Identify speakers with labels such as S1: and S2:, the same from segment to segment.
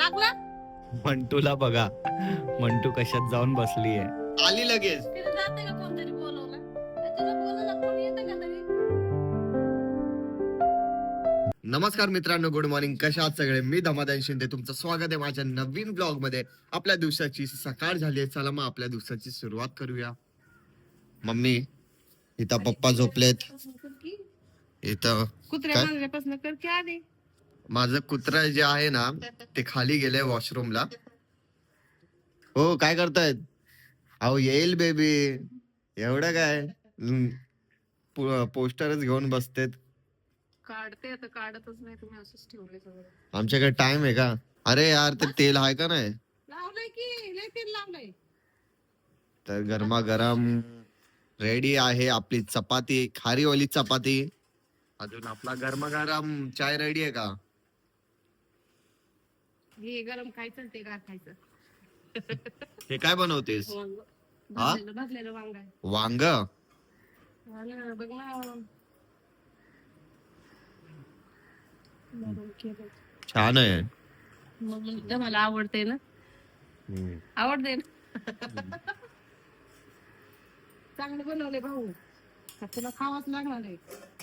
S1: लागला.
S2: मंटूला बघा, मंटू कशात जाऊन बसली आहे. आली लगेच.
S1: तिला जाते का कोणतरी बोलवलं? तिला बोलायला कोणी येतं का तरी?
S2: नमस्कार मित्रांनो, गुड मॉर्निंग. कशा आहात सगळे? मी धमादान शिंदे, तुमचं स्वागत आहे माझ्या नवीन ब्लॉग मध्ये. आपल्या दिवसाची सकाळ झाली आहे, चला मग आपल्या दिवसाची सुरुवात करूया. मम्मी इथं पप्पा झोपलेत. इथं
S1: कुत्र्या
S2: काय?
S1: मागण्यापासून कर की आधी.
S2: माझं कुत्रा जे आहे ना, ते खाली गेलंय वॉशरूमला. हो, काय करतायत? अहो येईल बेबी. एवढं काय पोस्टरच घेऊन बसतेत.
S1: काढते आता, काढतच नाही तुम्ही, असंच ठेवले सगळं.
S2: आमच्याकडे टाइम आहे का? अरे यार, ते तेल आहे का नाही?
S1: लावलंय की लय तेल लावलंय.
S2: तर गरमागरम रेडी आहे आपली चपाती, खारीवाली चपाती. अजून आपला गरमागरम चाय रेडी आहे का?
S1: हे गरम खायचं आणि ते गार खायचं.
S2: हे काय बनवतेस?
S1: वांग.
S2: हा?
S1: भाजलेलं वांग आहे.
S2: वांग?
S1: हा ना, बघ ना. नरम केलं.
S2: छान आहे.
S1: मग मला आवडते ना, आवडते ना. चांगलं बनवले भाऊ, तुला खावाच लागणार आहे.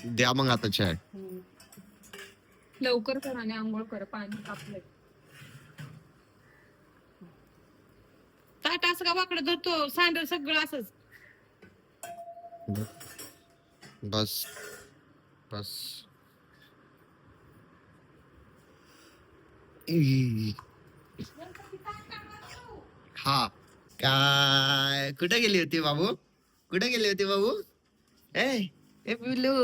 S2: द्या मग आता चाय.
S1: लवकर कर आणि आंघोळ कर, पाणी तापलंय. ताट असं का वाकडं धरतो, सांडल सगळं असंच.
S2: बस बस. हा, काय कुठे गेली होती बाबू? कुठे गेली होती बाबू? ए पिल्लू,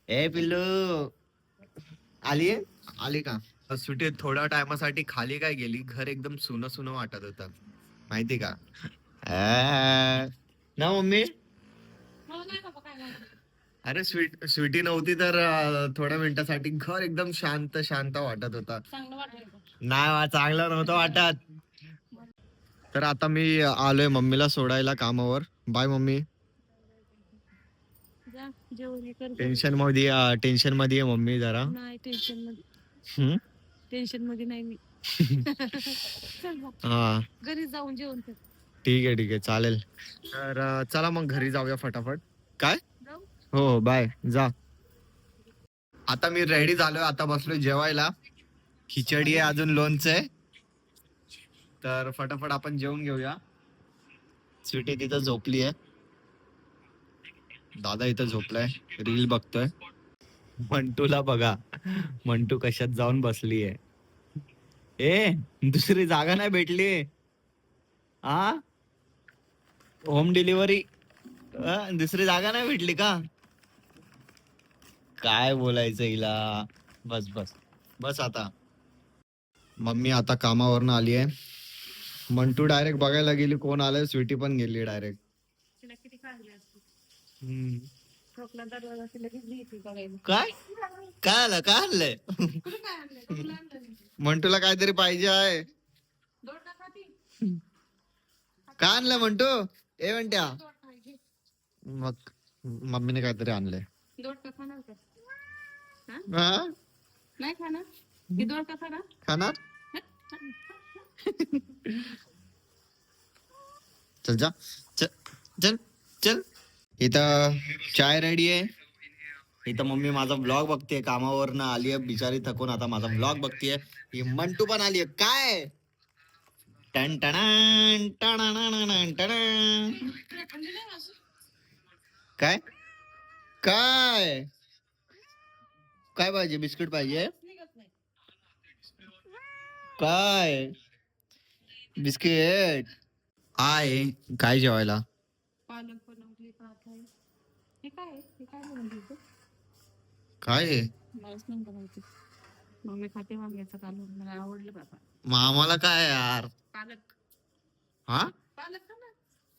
S2: ए पिल्लू, आली आली का? सुट्टीत थोड्या टायमासाठी खाली काय गेली, घर एकदम सुनं सुनं वाटत होतं, माहिती का? ना मम्मी.
S1: मला नाही बाबा काय लागलं.
S2: अरे स्वीटी नव्हती तर थोड्या मिनिटासाठी घर एकदम शांत शांत वाटत होता.
S1: चांगलं वाटलं का?
S2: नाही, चांगलं नव्हतं वाटत. तर आता मी आलोय मम्मीला सोडायला कामावर. Bye mummy.
S1: जा जेवण हे कर.
S2: टेन्शन मध्ये आहे मम्मी जरा.
S1: नाही टेन्शन मध्ये,
S2: हम्म?
S1: टेन्शन मध्ये नाही मी. चल मग,
S2: हा,
S1: घरी जाऊन जेवण कर.
S2: ठीक आहे चालेल. तर चला मग घरी जाऊया फटाफट. काय?
S1: जाऊ.
S2: हो बाय, जा. आता मी रेडी झालोय, आता बसलोय जेवायला. खिचडी आहे, अजून लोणचं आहे. तर फटाफट आपण जेवून घेऊया. स्वीटी तिथं झोपली आहे, दादा इथं झोपलाय, रील बघतोय. मंटूला बघा, मंटू कशात जाऊन बसली आहे. ए, दुसरी जागा नाही भेटली? हा, होम डिलिव्हरी, दुसरी जागा नाही भेटली का? काय बोलायचं हिला. बस बस बस. आता मम्मी आता कामावरनं आली आहे. मंटू डायरेक्ट बघायला गेली कोण आलंय, स्वीटी पण गेली डायरेक्ट.
S1: तिला किती काढली असते.
S2: हम्म.
S1: ठोकला दरवाजा, तिला घेतली ती बघायला.
S2: काय काय आलं, काय आणलंय?
S1: कुठं काय आणलंय? ठोकला आणलं नाही.
S2: मंटूला काहीतरी पाहिजे आहे.
S1: दोडका खाती.
S2: काय आणलं मंटू? ए म्हणत्या.
S1: दोडका आहे, घे.
S2: मग मम्मीने काहीतरी आणलंय.
S1: दोडका खाणार का?
S2: हा?
S1: नाही खाणार? की दोडका खाणार?
S2: खाणार? चल जा, चल चल चल. इथं चाय रेडी आहे. इथं मम्मी माझा ब्लॉग बघतेय, कामावरनं आली आहे बिचारी थकून, आता माझा ब्लॉग बघतेय. ही मंटू पण आली आहे. काय टन टणान टणान टणान. काय काय काय पाहिजे? बिस्किट पाहिजे? काय बिस्किट? आहे काय जेवायला?
S1: पालक बनवली, भात आहे. हे काय आहे? हे काय बनवली तू?
S2: काय आहे?
S1: मलाच नाही बनवते. मम्मी खाते वांग्याचं कालवण, मला आवडलं बाबा.
S2: आम्हाला काय यार?
S1: पालक.
S2: हा,
S1: पालक खा ना.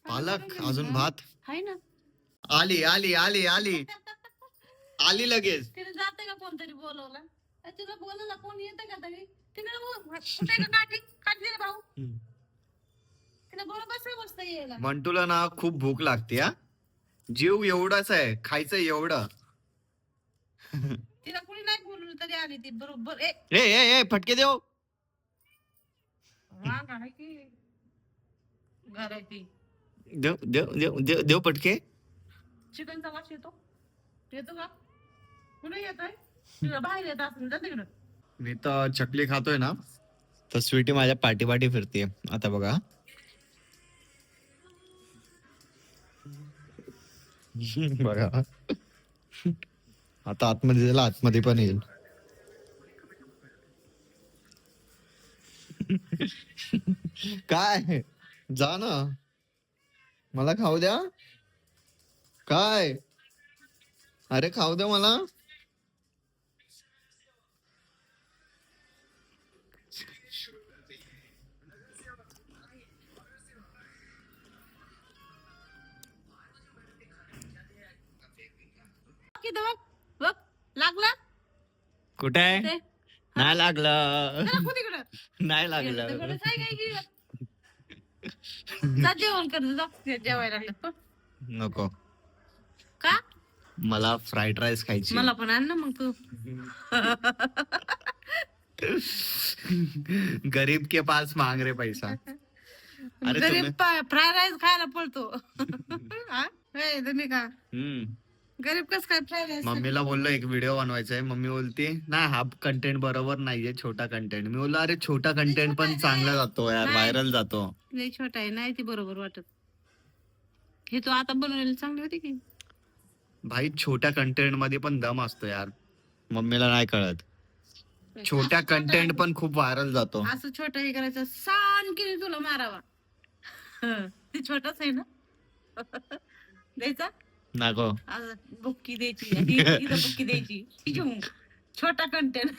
S2: पालक अजून भात.
S1: आहे ना.
S2: आली आली आली आली आली लगेच.
S1: तिने जाते का कोणतरी बोलवलं? तिला बोलायला कोण येतं का तरी? तिने कुठे काठी काढली रे भाऊ? तिला बोला बसा मस्त यायला.
S2: मंटूला ना खूप भूक लागते. हा, जीव एवढाच आहे, खायचं एवढं.
S1: तिला कुणी नाही बोलवलं तरी आली ती बरोबर.
S2: ए ए ए फटके देऊ.
S1: वांग आहे की घराची
S2: देव देव देव देव देव पटके.
S1: चिकनचा वास येतो येतो का कुठे येत आहे तुझ्या बाहेर येत असेल जा तिकडं.
S2: मी तर चकली खातोय ना, तर स्वीटी माझ्या पाठी फिरते आता बघा. बघा आता आतमध्ये जायला, आतमध्ये पण येईल. काय जा ना, मला खाऊ द्या. काय अरे खाऊ द्या मला.
S1: किती बघ बघ लागला
S2: कुठे आहे?
S1: ते
S2: नाही लागलं,
S1: जरा खू तिकडं.
S2: नाही
S1: तिकडं
S2: लागलं.
S1: काय काय की जा जेवण कर जा जेवायला लागलं.
S2: नको,
S1: का
S2: मला फ्राईड राईस खायची.
S1: मला पण आण ना मग तू.
S2: गरीब के पास मांग रे पैसा. अरे
S1: गरीब फ्राय राईस खायला पळतो. हा? हे तुम्ही का गरीब कस काय फ्राय राईस.
S2: मम्मीला बोललो एक व्हिडिओ बनवायचा आहे. मम्मी बोलते नाही हा कंटेंट बरोबर नाहीये, छोटा कंटेंट. मी बोललो अरे छोटा कंटेंट पण चांगला जातो यार,
S1: नाही.
S2: व्हायरल जातो.
S1: लय छोटा आहे नाही ती बरोबर वाटत. हे तू आता बनवलेली चांगली होती की.
S2: भाई छोट्या कंटेंट मध्ये पण दम असतो यार, मम्मीला नाही कळत. छोट्या कंटेंट पण खूप व्हायरल जातो.
S1: असं छोटा हे करायचं सान की तुला मारावा. ते छोटाच आहे ना. द्यायचा
S2: नको.
S1: असं बुक्की द्यायची इथं बुक्की द्यायची. छोटा कंटेंट.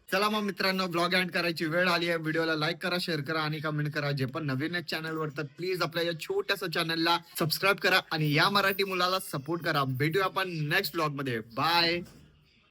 S2: चला मग मित्रांनो, ब्लॉग एंड करायची वेळ आली आहे. व्हिडिओला लाईक करा, शेअर करा आणि कमेंट करा. जे पण नवीन आहेत चॅनलवर तर प्लीज आपल्या या छोट्याशा चॅनलला सबस्क्राईब करा आणि या मराठी मुलाला सपोर्ट करा. भेटूया आपण नेक्स्ट ब्लॉग मध्ये. बाय.